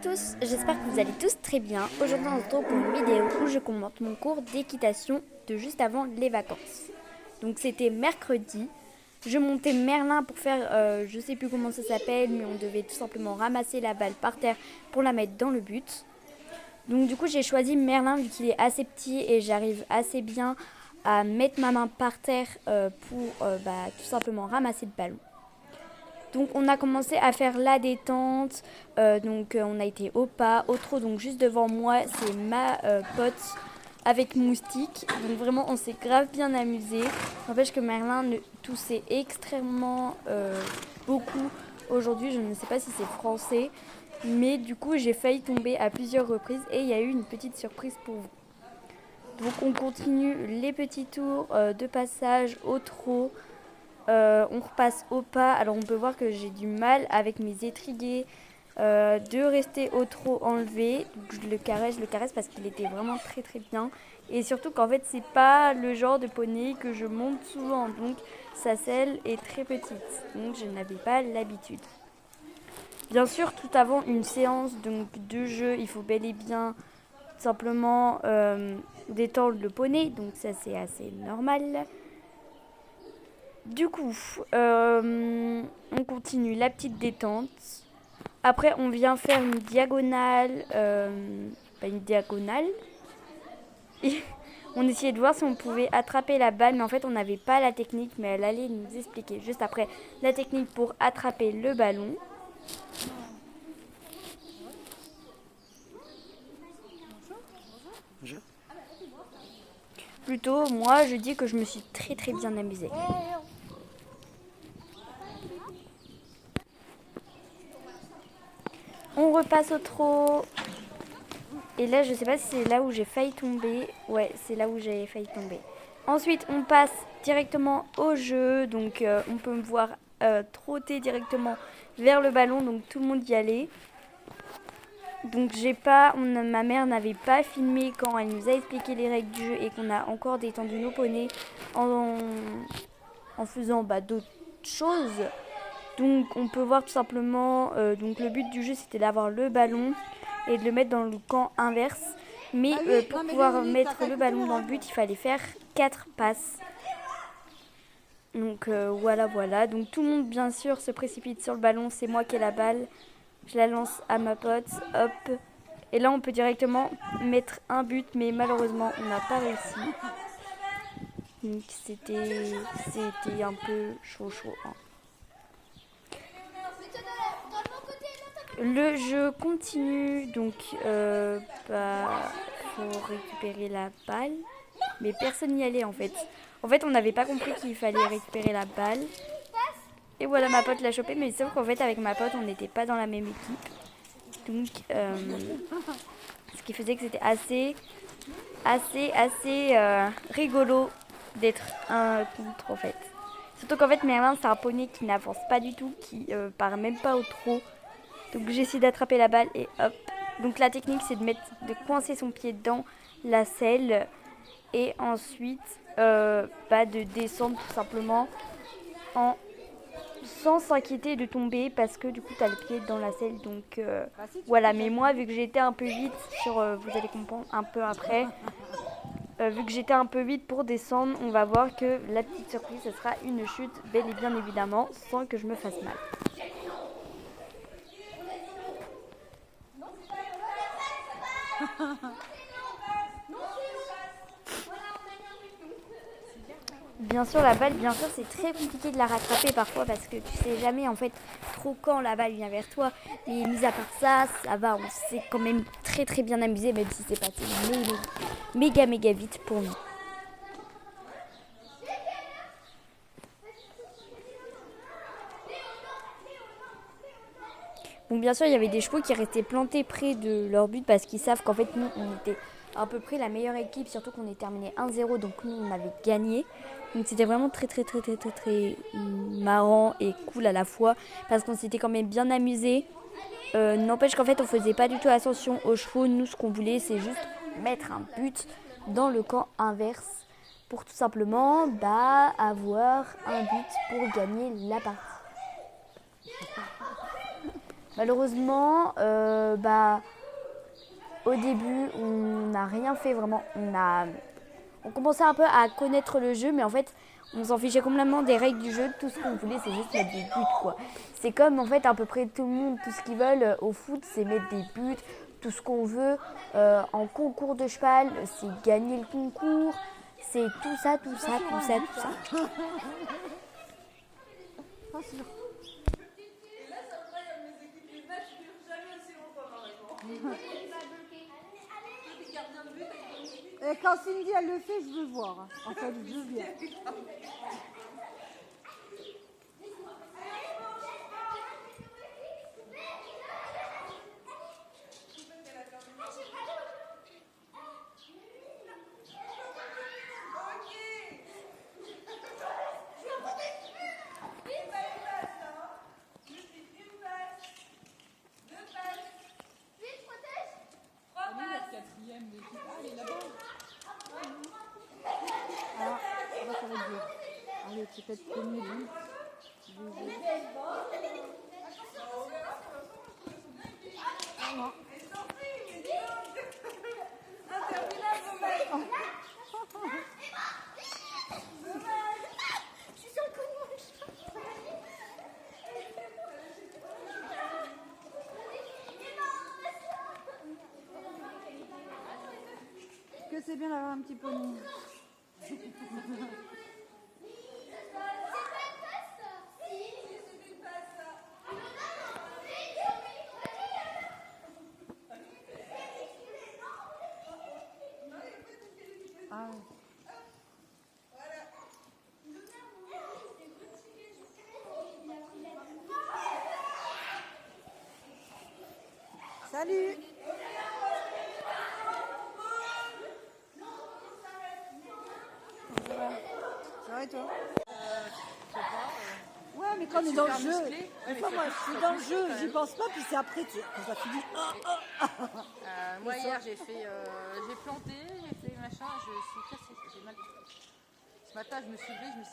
tous, j'espère que vous allez tous très bien. Aujourd'hui on se retrouve pour une vidéo où je commente mon cours d'équitation de juste avant les vacances. Donc c'était mercredi, je montais Merlin pour faire, je sais plus comment ça s'appelle, mais on devait tout simplement ramasser la balle par terre pour la mettre dans le but. Donc du coup j'ai choisi Merlin vu qu'il est assez petit et j'arrive assez bien à mettre ma main par terre pour tout simplement ramasser le ballon. Donc on a commencé à faire la détente, on a été au pas, au trot, donc juste devant moi c'est ma pote avec Moustique. Donc vraiment on s'est grave bien amusé. N'empêche que Merlin toussait extrêmement beaucoup aujourd'hui, je ne sais pas si c'est français, mais du coup j'ai failli tomber à plusieurs reprises et il y a eu une petite surprise pour vous. Donc on continue les petits tours de passage au trot. On repasse au pas. Alors on peut voir que j'ai du mal avec mes étriers de rester au trot enlevé. Donc je le caresse parce qu'il était vraiment très très bien. Et surtout qu'en fait c'est pas le genre de poney que je monte souvent. Donc sa selle est très petite. Donc je n'avais pas l'habitude. Bien sûr, tout avant une séance de jeu, il faut bel et bien simplement détendre le poney. Donc ça c'est assez normal. Du coup, on continue la petite détente. Après, on vient faire une diagonale. Une diagonale. Et on essayait de voir si on pouvait attraper la balle, mais en fait, on n'avait pas la technique. Mais elle allait nous expliquer juste après la technique pour attraper le ballon. Plutôt, moi, je dis que je me suis très très bien amusée. On repasse au trot. Et là, je sais pas si c'est là où j'ai failli tomber. Ouais, c'est là où j'ai failli tomber. Ensuite, on passe directement au jeu. Donc, on peut me voir trotter directement vers le ballon. Donc, tout le monde y allait. Donc, ma mère n'avait pas filmé quand elle nous a expliqué les règles du jeu et qu'on a encore détendu nos poneys en faisant d'autres choses. Donc, on peut voir tout simplement. Donc, le but du jeu, c'était d'avoir le ballon et de le mettre dans le camp inverse. Mais pour pouvoir mettre le ballon dans le but, il fallait faire 4 passes. Donc voilà. Donc tout le monde bien sûr se précipite sur le ballon. C'est moi qui ai la balle. Je la lance à ma pote. Hop. Et là on peut directement mettre un but. Mais malheureusement on n'a pas réussi. Donc c'était un peu chaud. Hein. Le jeu continue, donc faut récupérer la balle, mais personne n'y allait en fait. En fait, on n'avait pas compris qu'il fallait récupérer la balle. Et voilà, ma pote l'a chopée, mais sauf qu'en fait, avec ma pote, on n'était pas dans la même équipe. Donc, ce qui faisait que c'était assez rigolo d'être un contre en fait. Surtout qu'en fait, Merlin, c'est un poney qui n'avance pas du tout, qui part même pas au trot. Donc j'essaie d'attraper la balle et hop. Donc la technique c'est de coincer son pied dans la selle et ensuite de descendre tout simplement sans s'inquiéter de tomber parce que du coup tu as le pied dans la selle. Donc voilà, mais moi vu que j'étais un peu vite vous allez comprendre un peu après. Vu que j'étais un peu vite pour descendre, on va voir que la petite surprise ce sera une chute bel et bien évidemment sans que je me fasse mal. Bien sûr, la balle, c'est très compliqué de la rattraper parfois parce que tu sais jamais en fait trop quand la balle vient vers toi. Mais mis à part ça va, on s'est quand même très très bien amusé même si c'est passé méga vite pour nous. Bon, bien sûr, il y avait des chevaux qui restaient plantés près de leur but parce qu'ils savent qu'en fait, nous, on était à peu près la meilleure équipe, surtout qu'on est terminé 1-0, donc nous, on avait gagné. Donc c'était vraiment très marrant et cool à la fois parce qu'on s'était quand même bien amusé. N'empêche qu'en fait, on faisait pas du tout attention aux chevaux. Nous, ce qu'on voulait, c'est juste mettre un but dans le camp inverse pour tout simplement avoir un but pour gagner la partie. Malheureusement, au début, on n'a rien fait vraiment. On commençait un peu à connaître le jeu, mais en fait, on s'en fichait complètement des règles du jeu. Tout ce qu'on voulait, c'est juste mettre des buts, quoi. C'est comme, en fait, à peu près tout le monde, tout ce qu'ils veulent au foot, c'est mettre des buts. Tout ce qu'on veut en concours de cheval, c'est gagner le concours. C'est tout ça. Et quand Cindy elle le fait, je veux voir. En fait, je veux bien. Allez, peut-être premier but. Non. Que c'est bien d'avoir un petit pony. Ah oui. Salut. Ça va et toi? Ouais, mais quand on est dans le jeu, des fois moi je suis dans le jeu, j'y pense pas, puis c'est après quand ça finit. Moi hier j'ai planté, j'ai fait machin, je suis cassée, j'ai mal. Ce matin je me suis levée, je me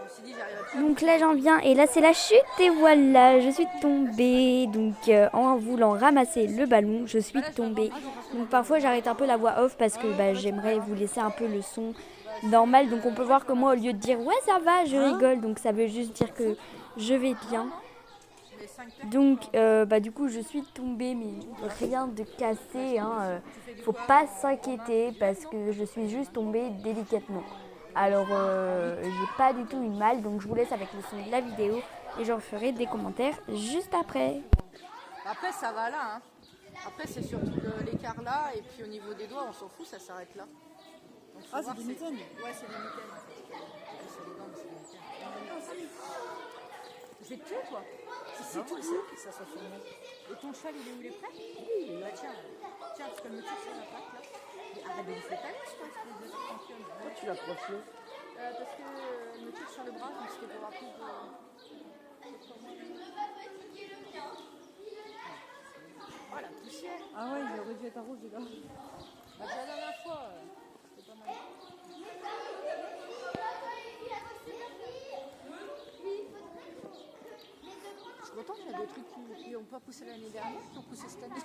suis dit j'arrive à. Donc là j'en viens et là c'est la chute et voilà, je suis tombée. Donc en voulant ramasser le ballon, je suis tombée. Donc parfois j'arrête un peu la voix off parce que j'aimerais vous laisser un peu le son normal. Donc on peut voir que moi au lieu de dire ouais ça va, je rigole. Donc ça veut juste dire que je vais bien. Donc du coup je suis tombée mais rien de cassé. Faut pas s'inquiéter parce que je suis juste tombée délicatement. Alors, j'ai pas du tout eu mal, donc je vous laisse avec le son de la vidéo et j'en ferai des commentaires juste après. Après, ça va là. Hein. Après, c'est surtout l'écart là, et puis au niveau des doigts, on s'en fout, ça s'arrête là. Donc, c'est des mitaines. Ouais, c'est des mitaines. Je vais te tuer, toi. C'est tout ça qui ça soit filmé. Et ton cheval, il est prêt? Oui, là, tiens, parce qu'elle me tire sur la patte là. Arrête de lui faire ta lèche, toi, espèce de championne. Pourquoi tu l'approches là? Parce qu'elle me tire sur le bras, donc c'était pour avoir plus de. Oh la poussière! Ah ouais, il aurait dû être arrosé là. La dernière fois, c'était pas mal. Je suis contente, il y a des trucs qui n'ont pas poussé l'année dernière, qui ont poussé cette année.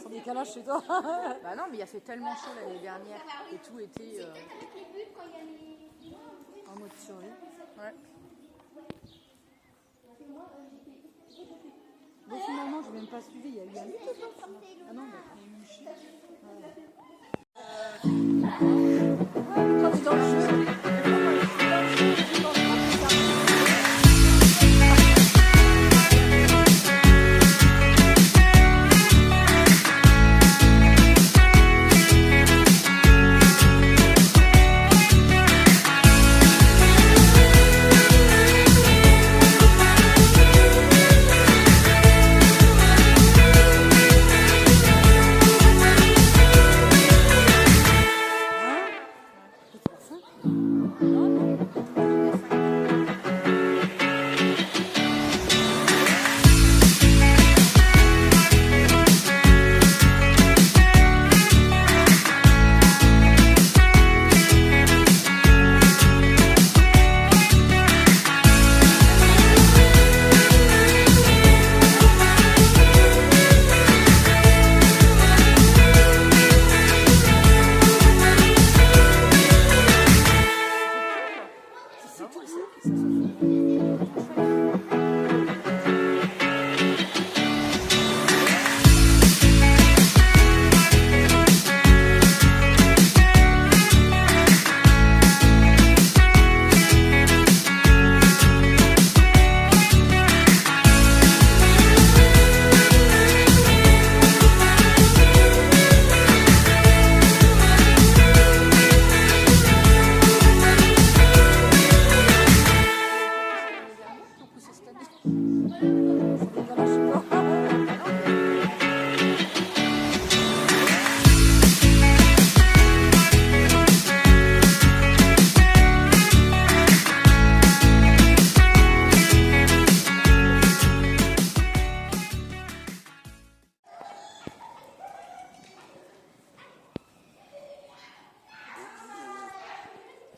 Sans décalage chez toi. Bah non, mais il a fait tellement chaud l'année dernière et tout était en mode survie. Ouais. Bon, finalement, je n'ai même pas suivi, il y a eu un but. Ah non, il y a une chute. Quand tu es dans le jeu, Dans la cheveux.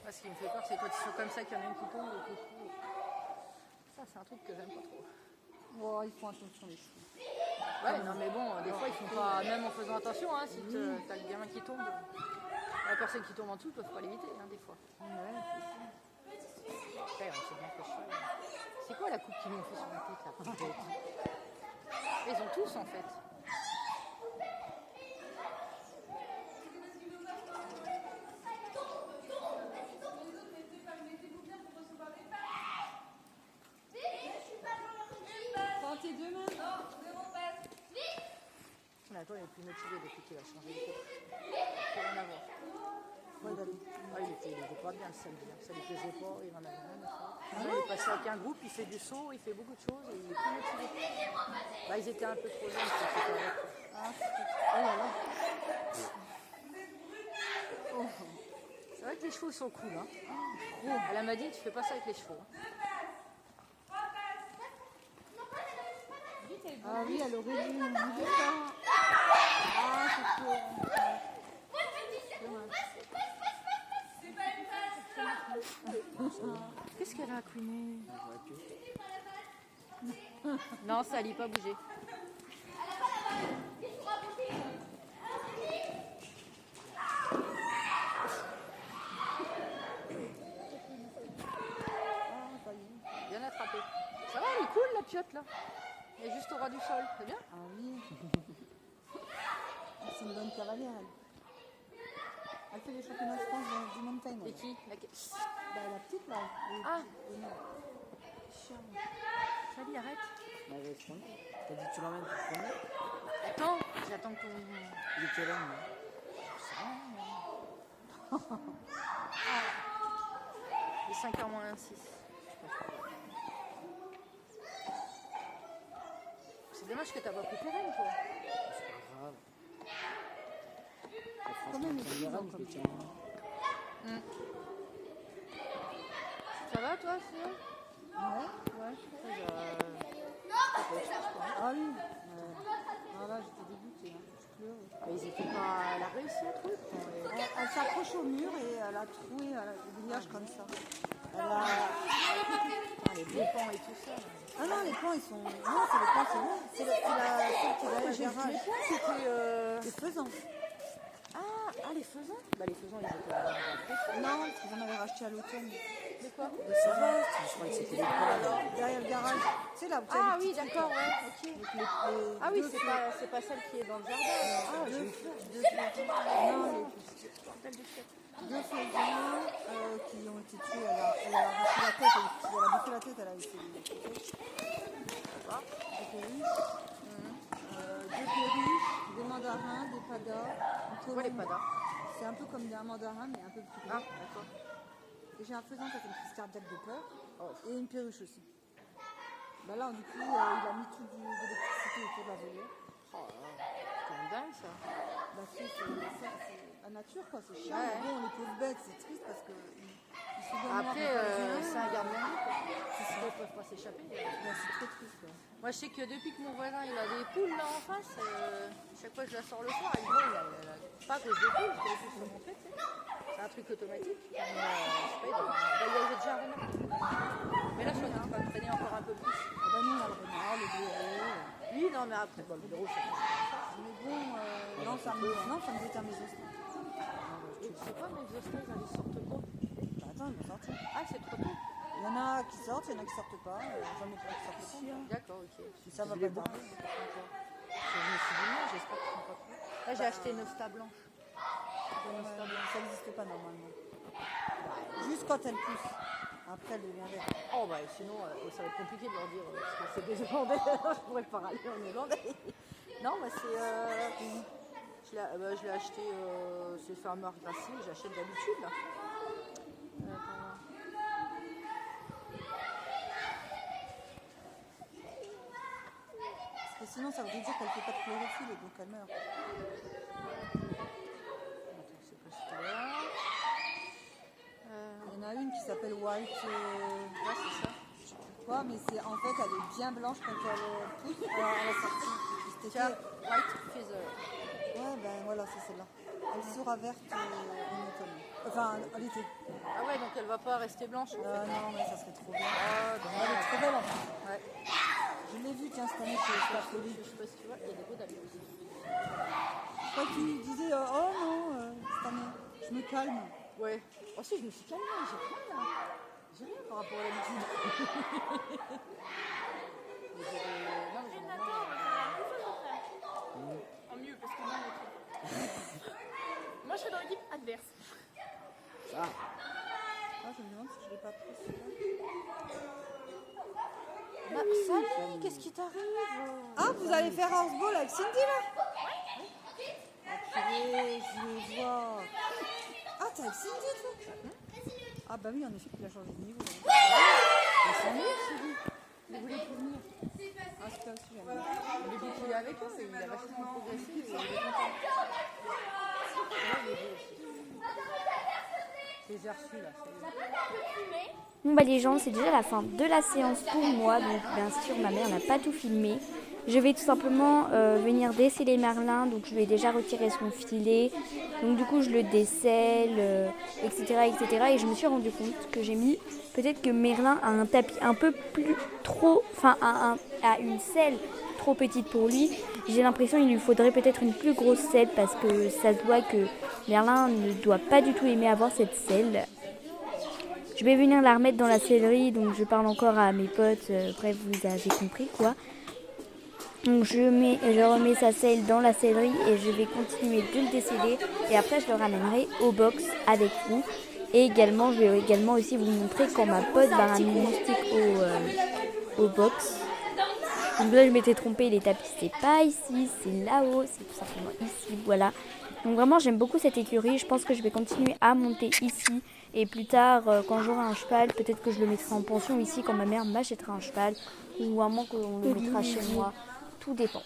Moi, ce qui me fait peur, c'est quand ils sont comme ça qu'il y en a une qui tombe et qui court. Ça, c'est un truc que j'aime pas trop. Oh, ils font attention les cheveux. Ouais, non, mais bon, des fois, ils font pas, même en faisant attention, hein, si t'as le gamin qui tombe, la personne qui tombe en dessous, ils peuvent pas l'éviter, hein, des fois. Ouais, Après, on sait bien que je fais. C'est quoi la coupe qu'ils m'ont fait sur la tête, là, petite bête? Ils ont tous, en fait. prends tes deux mains. Mais attends, il est plus motivé depuis qu'il a changé de coupe. Faut rien avoir. Ouais, d'aller. Ah, il était pas bien le samedi, hein. Ça lui plaisait pas, il en avait rien à faire. Là, il est passé avec un groupe, il fait du saut, il fait beaucoup de choses et il est plus motivé. Bah, ils étaient un peu trop jeunes, c'est tout avec. Ah, oh là là. Oh. C'est vrai que les chevaux sont cool, hein. Elle m'a dit, tu fais pas ça avec les chevaux. Hein. Ah oui, elle aurait dû me dire ça. Ah, c'est cool. Qu'est-ce qu'elle a, Queenie? Non, ça allait pas bouger. Bien attrapé. Ça va, elle est cool la piotte là. Elle est juste au ras du sol, c'est bien? Ah oui. C'est une bonne cavalière, elle. Elle fait les championnats de France du montagne. Et qui? Bah, la petite là. Ah. Salut, arrête. Bah, ouais, je prends. T'as dit que tu l'emmènes pour prendre. Attends, j'attends que ton... Il est quelle heure, Il est 5h moins 6. C'est dommage que t'as pas pris tes rênes, toi. C'est pas grave. La France, Quand même, quand ils il y a sont je comme vais tiens. Ça va, toi, sinon? Ouais. Ah oui. Ah là, j'étais dégoûtée. Hein. Je pleure. Mais ils étaient pas... Elle a réussi à trouver. Elle s'accroche au mur et elle a troué le grillage comme ça. Elle a... Les pans et tout ça. Ah non, les plans ils sont. Non, c'est les plans, c'est bon. C'est celle qui est derrière le garage. C'était... Les faisans. Ah, les faisans? Bah, les faisans, ils étaient... Non, parce qu'ils en avaient racheté à l'automne. De quoi? Ça va, je crois que c'était les poils. Derrière le garage. Tu sais là où tu as Ah les oui, petits trucs, d'accord, là. ouais, ok. Avec les Ah oui, deux c'est pas celle qui est dans le jardin. Ah, j'ai eu peur. Non, deux faisans qui ont été tués. Elle a arraché la tête. Elle a bouffé la tête. Elle a été deux perruches, des mandarins, des padas. Quoi les padas? C'est un peu comme des mandarins, mais un peu plus gros. Ah, d'accord. Et j'ai un faisan qui a fait une crise cardiaque de peur. Et une perruche aussi. Bah là, du coup, il a mis tout de l'électricité autour de la volière. Oh là là, c'est quand même dingue ça. Bah, c'est la nature, quoi. C'est chiant. Ouais. Mais bon, les pauvres bêtes, c'est triste parce que ils se donnent Après, c'est un gardien. Ils ne peuvent pas s'échapper. c'est très triste, quoi. Moi, je sais que depuis que mon voisin il a des poules là en face, chaque fois que je la sors le soir, elle brûle. Pas à cause des poules, parce que les poules sont montées, tu sais. C'est un truc automatique. Mais, je sais pas, il doit y déjà un renard. Mais là, je crois qu'il va traîner encore un peu plus. Ah bah nous, on a le renard, le blaireau. Oui, non, mais après, bon, le bureau, c'est pas ça. Mais bon, non, ça me détend mes os. Je sais pas, mais les ostéos, ils sortent pas. Bah, attends, ils vont sortir. Ah, c'est trop tôt. Il y en a qui sortent, il y en a qui sortent pas. J'en ai pas qui sortent pas. D'accord, ok. Si ça va Je pas tarder. me suis dit, non, j'espère qu'ils sont pas trop. Là, j'ai acheté une osta blanche. Ça n'existe pas normalement. Juste quand elle pousse. Après, elle devient verte. Oh, bah sinon, ça va être compliqué de leur dire, parce que c'est des Hollandais. Je pourrais pas râler en Hollandais. Non, bah c'est. Je l'ai acheté, c'est Farmer Grassi, j'achète d'habitude là. sinon ça voudrait dire qu'elle fait pas de chlorophylle et donc elle meurt. Attends, c'est quoi cette là? Il y en a une qui s'appelle White, Ouais, c'est ça. je sais plus quoi, mais c'est en fait elle est bien blanche quand elle pousse à la sortie. C'était Tiens, fait. White Feather. Ouais, ben voilà, c'est celle-là. Elle sera verte en automne. Enfin, à l'été. Ah ouais, donc elle va pas rester blanche en fait. Non, mais ça serait trop bien. Ah, Elle est trop belle en plus. ouais. Je l'ai vue, tiens, cette année, c'est la folie. Je sais pas si tu vois, il y a des beaux d'ailleurs aussi. Toi, tu disais, oh non, cette année, je me calme. Ouais. Oh si, je me suis calmée, j'ai rien là. J'ai rien par rapport à l'habitude. Mais j'ai des... Non, mais j'en ai marre. En mieux, parce que moi, moi, je serais dans l'équipe adverse. Ça. Ah, je me demande si je l'ai pas pris celui-là. Bah, salut, qu'est-ce qui t'arrive? Ah, vous allez faire Horseball avec Cindy là? Ah, purée, je le vois. Ah, t'es avec Cindy toi? Ah, bah oui, en effet, il a changé de niveau. Mais c'est mieux, Sylvie. Il voulait plus venir. Ah, c'est pas aussi, j'aime bien. Depuis qu'il est avec eux, il a vachement progressé et il est content. Là, il est beau aussi. Les ai reçus là, ça y est. Bon bah les gens, c'est déjà la fin de la séance pour moi, donc bien sûr ma mère n'a pas tout filmé. Je vais tout simplement venir déceler Merlin, donc je lui ai déjà retiré son filet, donc du coup je le décèle, etc., etc. Et je me suis rendu compte que j'ai mis, peut-être que Merlin a un tapis un peu plus trop, enfin a une selle trop petite pour lui. J'ai l'impression qu'il lui faudrait peut-être une plus grosse selle parce que ça se voit que Merlin ne doit pas du tout aimer avoir cette selle. Je vais venir la remettre dans la sellerie, donc je parle encore à mes potes, bref vous avez compris quoi. Donc je remets sa selle dans la sellerie et je vais continuer de le déceler et après je le ramènerai au box avec vous. Et également, je vais également aussi vous montrer quand ma pote va ramener mon stick au box. Donc là je m'étais trompée, les tapis c'est pas ici, c'est là-haut, c'est tout simplement ici, voilà. Donc vraiment j'aime beaucoup cette écurie, je pense que je vais continuer à monter ici. Et plus tard, quand j'aurai un cheval, peut-être que je le mettrai en pension ici quand ma mère m'achètera un cheval. Ou à moins qu'on le mettra chez moi, tout dépend.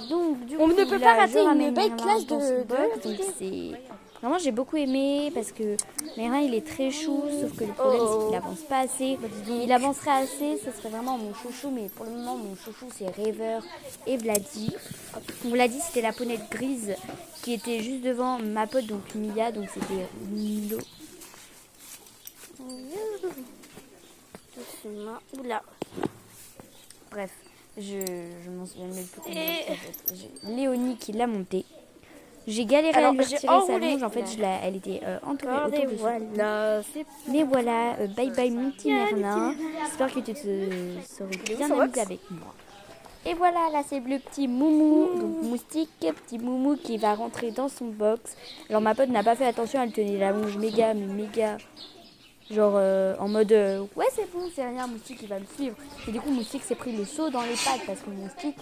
Donc du coup, On ne peut pas rater une belle classe de donc c'est... Vraiment j'ai beaucoup aimé parce que Merlin il est très chou, sauf que le problème c'est qu'il avance pas assez. Il avancerait assez, ce serait vraiment mon chouchou, mais pour le moment mon chouchou c'est Rêveur et Vladi. Donc Vladi c'était la ponette grise qui était juste devant ma pote, donc Mia, donc c'était Milo. Oula. Bref, je m'en souviens même plus comment en fait. J'ai Léonie qui l'a montée. J'ai galéré à lui retirer sa longe, en fait elle était entourée autour de Voilà, Mais voilà, bye bye mon petit Merlin. J'espère que tu serais bien amusé avec moi. Et voilà, là c'est le petit Moumou, donc moustique, petit Moumou qui va rentrer dans son box. Alors ma pote n'a pas fait attention, elle tenait la longe méga, genre en mode ouais c'est bon, c'est rien, Moustique il va me suivre. Et du coup Moustique s'est pris le saut dans les pattes parce que Moustique,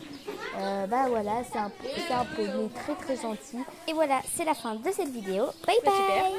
bah voilà, c'est un poney très très gentil. Et voilà, c'est la fin de cette vidéo. Bye bye.